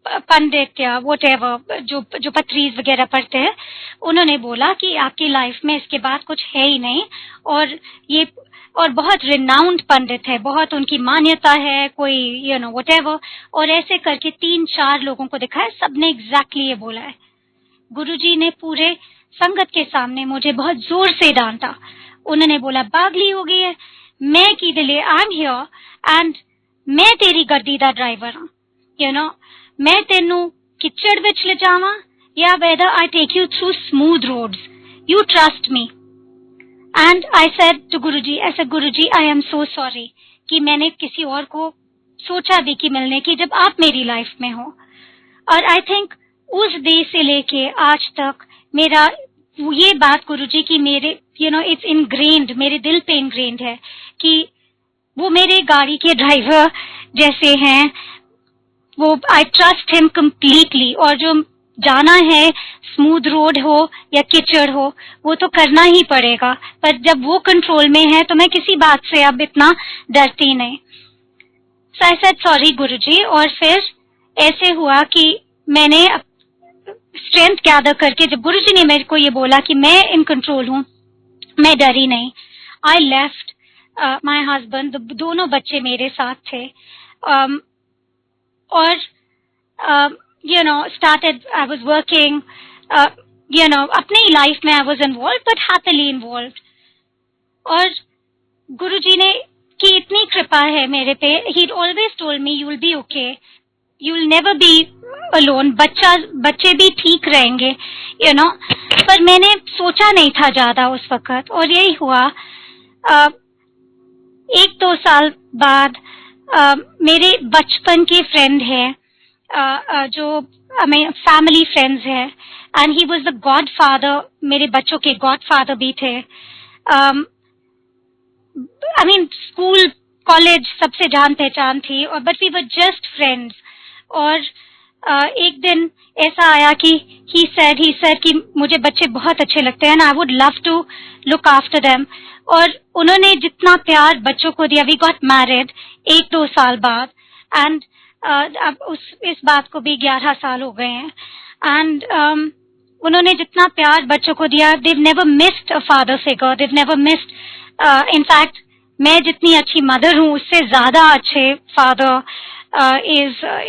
S1: पंडित या व्हाटएवर जो पत्रीज वगैरह पढ़ते हैं, उन्होंने बोला कि आपकी लाइफ में इसके बाद कुछ है ही नहीं, और बहुत रिनाउंड पंडित है, बहुत उनकी मान्यता है, कोई व्हाटएवर. और ऐसे करके 3-4 लोगों को दिखाया, सबने एग्जैक्टली ये बोला है. गुरुजी ने पूरे संगत के सामने मुझे बहुत जोर से डांटा. उन्होंने बोला, पागली हो गई है, मैं की दिले आई एम हियर, एंड मैं तेरी गड्डी दा ड्राइवर हाँ, मैं तेनू किचड़ विच ले जावां, या whether I take you through smooth roads, you trust me. And I said to Guruji, I said, Guruji, I am so sorry कि मैंने किसी और को सोचा भी कि मिलने की, जब आप मेरी लाइफ में हो. और I think उस डे से लेके आज तक मेरा ये बात गुरुजी की मेरे it's ingrained, मेरे दिल पे ingrained है कि वो मेरे गाड़ी के ड्राइवर जैसे हैं. वो आई ट्रस्ट हिम कम्प्लीटली, और जो जाना है स्मूथ रोड हो या कीचड़ हो, वो तो करना ही पड़ेगा, पर जब वो कंट्रोल में है तो मैं किसी बात से अब इतना डरती नहीं. सो आई सेड सॉरी गुरुजी. और फिर ऐसे हुआ कि मैंने स्ट्रेंथ गैदर करके, जब गुरुजी ने मेरे को ये बोला कि मैं इन कंट्रोल हूँ, मैं डरी नहीं, आई लेफ्ट माई हस्बैंड, दोनों बच्चे मेरे साथ थे, और started, I was working, अपनी लाइफ में I was involved, but happily involved. और गुरुजी ने की इतनी कृपा है मेरे पे, he'd always told me you will be okay, you will never be alone, बच्चे भी ठीक रहेंगे, पर मैंने सोचा नहीं था ज्यादा उस वक्त, और यही हुआ। 1-2 साल बाद मेरे बचपन के फ्रेंड है, जो फैमिली फ्रेंड्स है, and he was the God father, मेरे बच्चों के गॉड फादर भी थे। स्कूल कॉलेज सबसे जान पहचान थी, और but we were just friends. और एक दिन ऐसा आया कि ही सेड कि मुझे बच्चे बहुत अच्छे लगते हैं, I would love to look after them. और उन्होंने जितना प्यार बच्चों को दिया, वी गॉट मैरिड 1-2 साल बाद, एंड अब इस बात को भी 11 साल हो गए हैं, एंड उन्होंने जितना प्यार बच्चों को दिया, they've never missed a father figure, they've never missed, in fact मैं जितनी अच्छी मदर हूँ उससे ज्यादा अच्छे father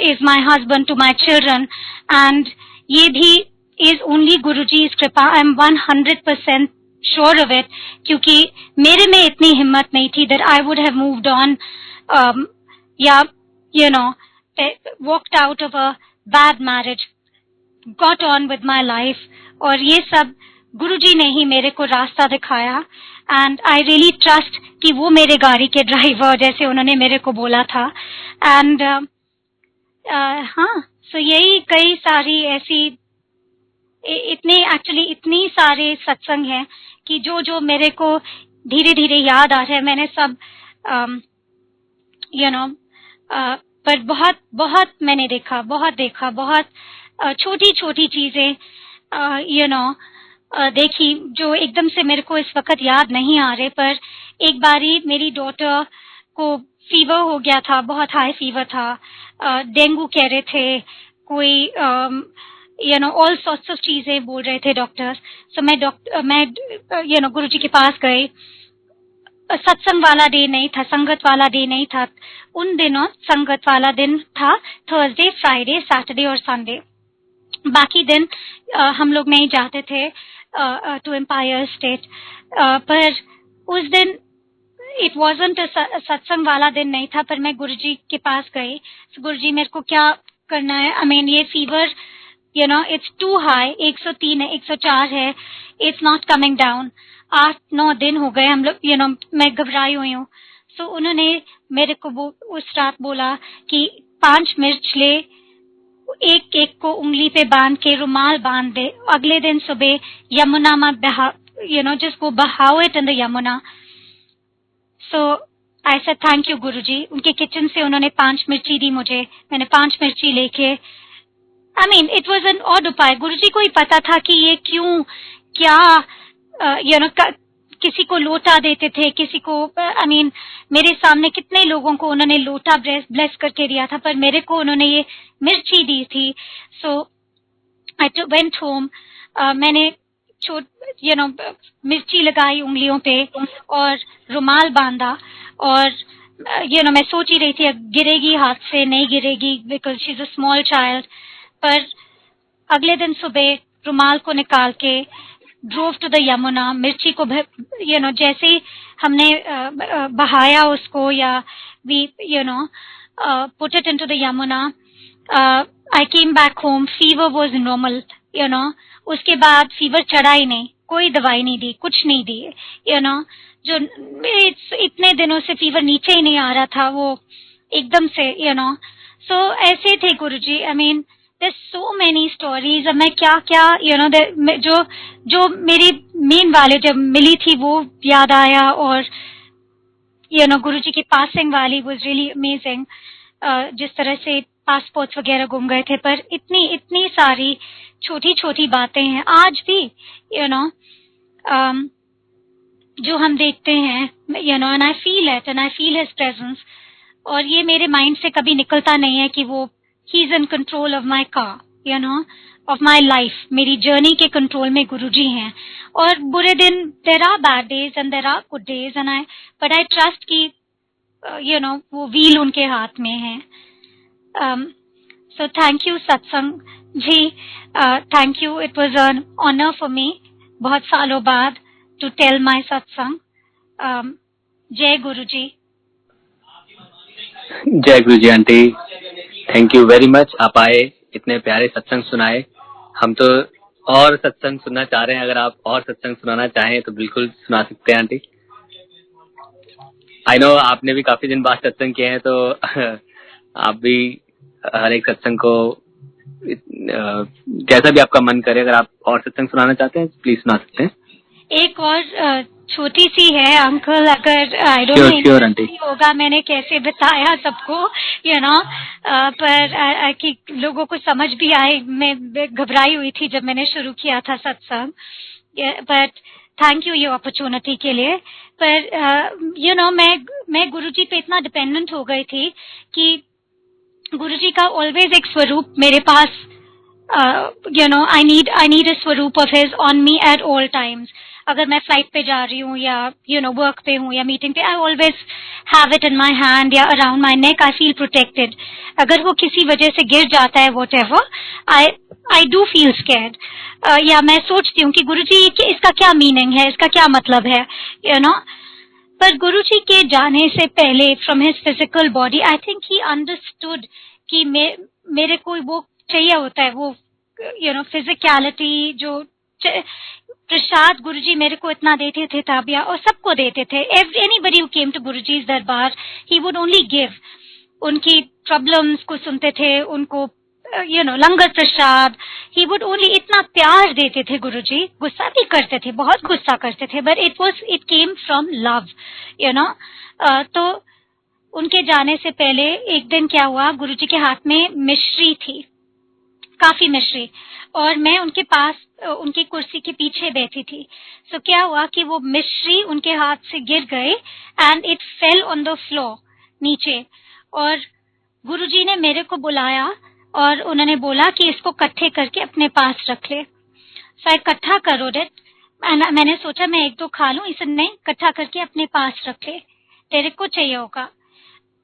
S1: is my husband to my children, and ये भी is only गुरुजी's कृपा, I'm 100% sure of it, क्योंकि मेरे में इतनी हिम्मत नहीं थी that I would have moved on, या walked out of a bad marriage, got on with my life, और ये सब गुरुजी ने ही मेरे को रास्ता दिखाया, एंड आई रियली ट्रस्ट कि वो मेरे गाड़ी के ड्राइवर जैसे उन्होंने मेरे को बोला था। एंड हाँ, सो यही कई सारी ऐसी इतनी सारे सत्संग हैं कि जो मेरे को धीरे धीरे याद आ रहे हैं, मैंने सब पर बहुत मैंने देखा, बहुत छोटी छोटी चीजें देखी जो एकदम से मेरे को इस वक्त याद नहीं आ रहे। पर एक बारी मेरी डॉटर को फीवर हो गया था, बहुत हाई फीवर था, डेंगू कह रहे थे, कोई ऑल सॉर्ट्स ऑफ चीजें बोल रहे थे डॉक्टर्स। सो मैं गुरुजी के पास गई। सत्संग वाला डे नहीं था, संगत वाला डे नहीं था उन दिनों, संगत वाला दिन था थर्सडे, फ्राइडे, सैटरडे और संडे। बाकी दिन हम लोग नहीं जाते थे टू एम्पायर स्टेट, पर उस दिन इट वाजंट सत्संग वाला दिन नहीं था, पर मैं गुरुजी के पास गई। गुरुजी मेरे को क्या करना है, ये फीवर इट्स टू हाई, 103 है, 104 है, इट्स नॉट कमिंग डाउन। 8-9 दिन हो गए हम लोग, मैं घबराई हुई हूँ। सो उन्होंने मेरे को उस रात बोला कि 5 मिर्च ले, एक एक को उंगली पे बांध के रुमाल बांध दे, अगले दिन सुबह यमुना में बहा, just go बहाओ it in the Yamuna. So I said thank you Guruji. उनके किचन से उन्होंने 5 मिर्ची दी मुझे, मैंने 5 मिर्ची लेके, इट वाज एन ऑड उपाय। गुरुजी को ही पता था कि ये क्यों, क्या किसी को लोटा देते थे, किसी को मेरे सामने कितने लोगों को उन्होंने लोटा ब्लेस करके दिया था, पर मेरे को उन्होंने ये मिर्ची दी थी। सो आई वेंट होम, मैंने मिर्ची लगाई उंगलियों पे और रुमाल बांधा, और मैं सोच ही रही थी गिरेगी हाथ से, नहीं गिरेगी because she is a small child. पर अगले दिन सुबह रुमाल को निकाल के ड्रोव टू द यमुना, मिर्ची को जैसे ही हमने बहाया उसको, या we put it into the Yamuna, I came back home, fever was normal, उसके बाद फीवर चढ़ा ही नहीं, कोई दवाई नहीं दी, कुछ नहीं दी, जो इतने दिनों से फीवर नीचे ही नहीं आ रहा था, वो एकदम से सो ऐसे थे गुरुजी। there's so many stories। मैं क्या जो मेरी मेन वाले जब मिली थी वो याद आया, और गुरुजी की पासिंग वाली was really amazing, जिस तरह से पासपोर्ट्स वगैरह गुम गए थे, पर इतनी सारी छोटी छोटी बातें हैं आज भी जो हम देखते हैं, and I feel it and I feel his presence। और ये मेरे माइंड से कभी निकलता नहीं है कि वो he is in control of my car, you know, of my life. मेरी जर्नी के कंट्रोल में गुरुजी हैं. और बुरे दिन, there are bad days and there are good days, and but I trust कि यू नो वो व्हील उनके हाथ में है. So thank you Satsang ji, thank you. It was an honour for me बहुत सालों बाद टू टेल माई सत्संग. जय गुरु जी.
S2: जय Guru ji aunty, thank you very much. आप आए, इतने प्यारे सत्संग सुनाए. हम तो और सत्संग सुनना चाह रहे हैं. अगर आप और सत्संग सुनाना चाहें तो बिल्कुल सुना सकते हैं आंटी. आई नो आपने भी काफी दिन बाद सत्संग किए हैं, तो आप भी हर एक सत्संग को जैसा भी आपका मन करे, अगर आप और सत्संग सुनाना चाहते हैं प्लीज सुना सकते हैं. एक
S1: और छोटी सी है अंकल, अगर आई डोंट नो होगा मैंने कैसे बताया सबको, यू नो, पर कि लोगों को समझ भी आए. मैं घबराई हुई थी जब मैंने शुरू किया था सत्संग, बट थैंक यू ये अपॉर्चुनिटी के लिए. पर यू नो मैं गुरुजी पे इतना डिपेंडेंट हो गई थी कि गुरुजी का ऑलवेज एक स्वरूप मेरे पास, you know, I need a swaroop of his on me at all times. अगर मैं फ्लाइट पे जा रही हूँ या यू नो वर्क पे हूँ या मीटिंग पे, I always have it in my hand या around my neck. I feel protected. अगर वो किसी वजह से गिर जाता है whatever, I do feel scared. या मैं सोचती हूँ कि गुरुजी इसका क्या मीनिंग है, इसका क्या मतलब है, यू नो. पर गुरुजी के जाने से पहले from his physical body, I think he understood कि मेरे को वो चाहिए होता है, वो यू नो फिजिकलिटी. जो प्रसाद गुरुजी मेरे को इतना देते थे तब, या और सबको देते थे. Anybody who came to Guruji's darbar, he would only give. उनकी प्रॉब्लम्स को सुनते थे, उनको you know langar prasad, he would only, इतना प्यार देते थे गुरुजी. गुस्सा भी करते थे, बहुत गुस्सा करते थे, but it came from love, you know. तो उनके जाने से पहले एक दिन क्या हुआ, गुरुजी के हाथ में मिश्री थी, काफी मिश्री, और मैं उनके पास उनकी कुर्सी के पीछे बैठी थी. सो क्या हुआ कि वो मिश्री उनके हाथ से गिर गए and it fell on the floor नीचे. और गुरुजी ने मेरे को बुलाया और उन्होंने बोला कि इसको इकट्ठे करके अपने पास रख ले. सो इकट्ठा करो इट. मैंने सोचा मैं एक दो खा लूं, इसने इकट्ठा करके अपने पास रख ले, तेरे को चाहिए होगा.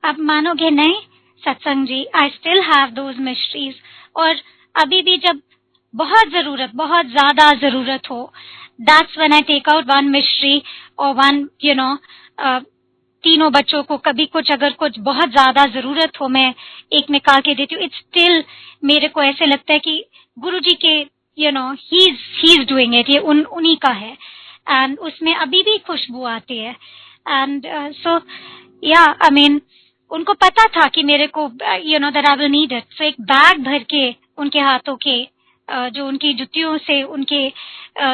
S1: आप मानोगे नहीं Satsang ji, I still have those mysteries. और अभी भी जब बहुत ज्यादा जरूरत हो, that's when I take out one mystery और वन, यू नो, तीनों बच्चों को कभी कुछ, अगर कुछ बहुत ज्यादा जरूरत हो, मैं एक निकाल के देती हूँ. इट्स स्टिल मेरे को ऐसे लगता है कि गुरुजी के, you know, he is doing it, ये उन्हीं का है. एंड उसमें अभी भी खुशबू आती है. एंड सो या आई मीन उनको पता था कि मेरे को, you know, that I will need it. So एक बैग भर के उनके हाथों के, जो उनकी जुतियों से उनके,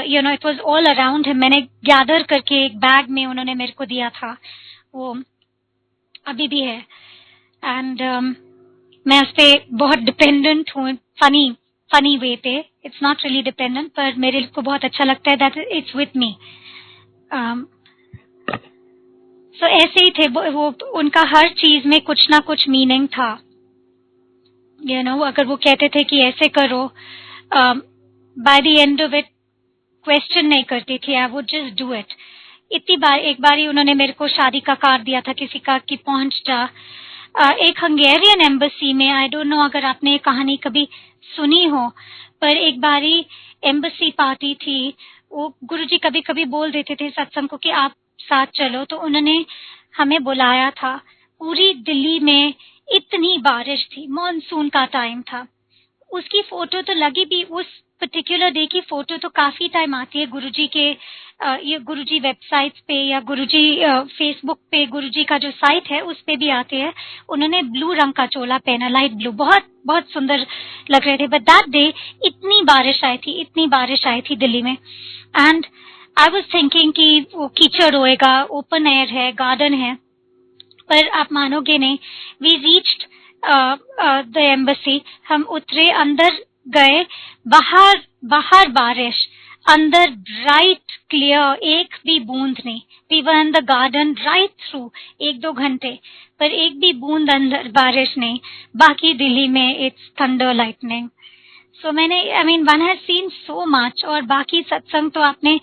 S1: you know, it was all around him, मैंने गैदर करके एक बैग में उन्होंने मेरे को दिया था. वो अभी भी है. एंड मैं उस पे बहुत डिपेंडेंट हूँ, फनी वे पे. इट्स नॉट रियली डिपेंडेंट, पर मेरे को बहुत अच्छा लगता है दैट इट्स विथ मी. सो ऐसे ही थे वो उनका हर चीज में कुछ ना कुछ मीनिंग था, यू नो. अगर वो कहते थे कि ऐसे करो, by the end of it question नहीं करती थी, I would just do it. इतनी बार, एक बार ही उन्होंने मेरे को शादी का कार्ड दिया था किसी का कि पहुंच जा. एक हंगेरियन एम्बेसी में, आई डोंट नो अगर आपने ये कहानी कभी सुनी हो, पर एक बारी एम्बेसी पार्टी थी. वो गुरुजी कभी कभी बोल देते थे सत्संग को कि आप साथ चलो, तो उन्होंने हमें बुलाया था. पूरी दिल्ली में इतनी बारिश थी, मॉनसून का टाइम था. उसकी फोटो तो लगी भी, उस पर्टिकुलर डे की फोटो तो काफी टाइम आती है गुरुजी के, ये गुरुजी वेबसाइट पे या गुरुजी फेसबुक पे, गुरुजी का जो साइट है उस पे भी आते हैं. उन्होंने ब्लू रंग का चोला पहना, लाइट ब्लू, बहुत बहुत सुंदर लग रहे थे. बट दैट डे इतनी बारिश आई थी दिल्ली में. एंड आई वाज थिंकिंग कि वो कीचड़ होएगा, ओपन एयर है, गार्डन है. पर आप मानोगे नहीं, वी रीच्ड द एम्बेसी. हम उतरे, अंदर गए, बाहर बारिश, अंदर ब्राइट क्लियर, एक भी बूंद नहीं. We were in the garden right through 1-2 घंटे, पर एक भी बूंद अंदर बारिश नहीं. बाकी दिल्ली में इट्स थंडर लाइटनिंग. सो मैंने I mean one has seen so much. और बाकी सत्संग तो आपने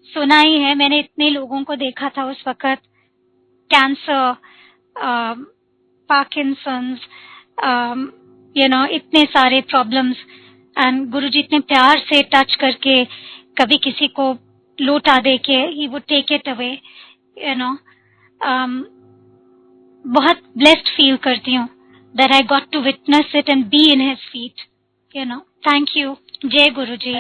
S1: सुना ही है. मैंने इतने लोगों को देखा था उस वक्त, कैंसर, पार्किंसंस, इतने सारे प्रॉब्लम्स. एंड गुरुजी इतने प्यार से टच करके, कभी किसी को लोटा देके he would take it away. You know बहुत ब्लेस्ड फील करती हूँ that I got to witness it and be in his feet. Thank you. जय गुरुजी.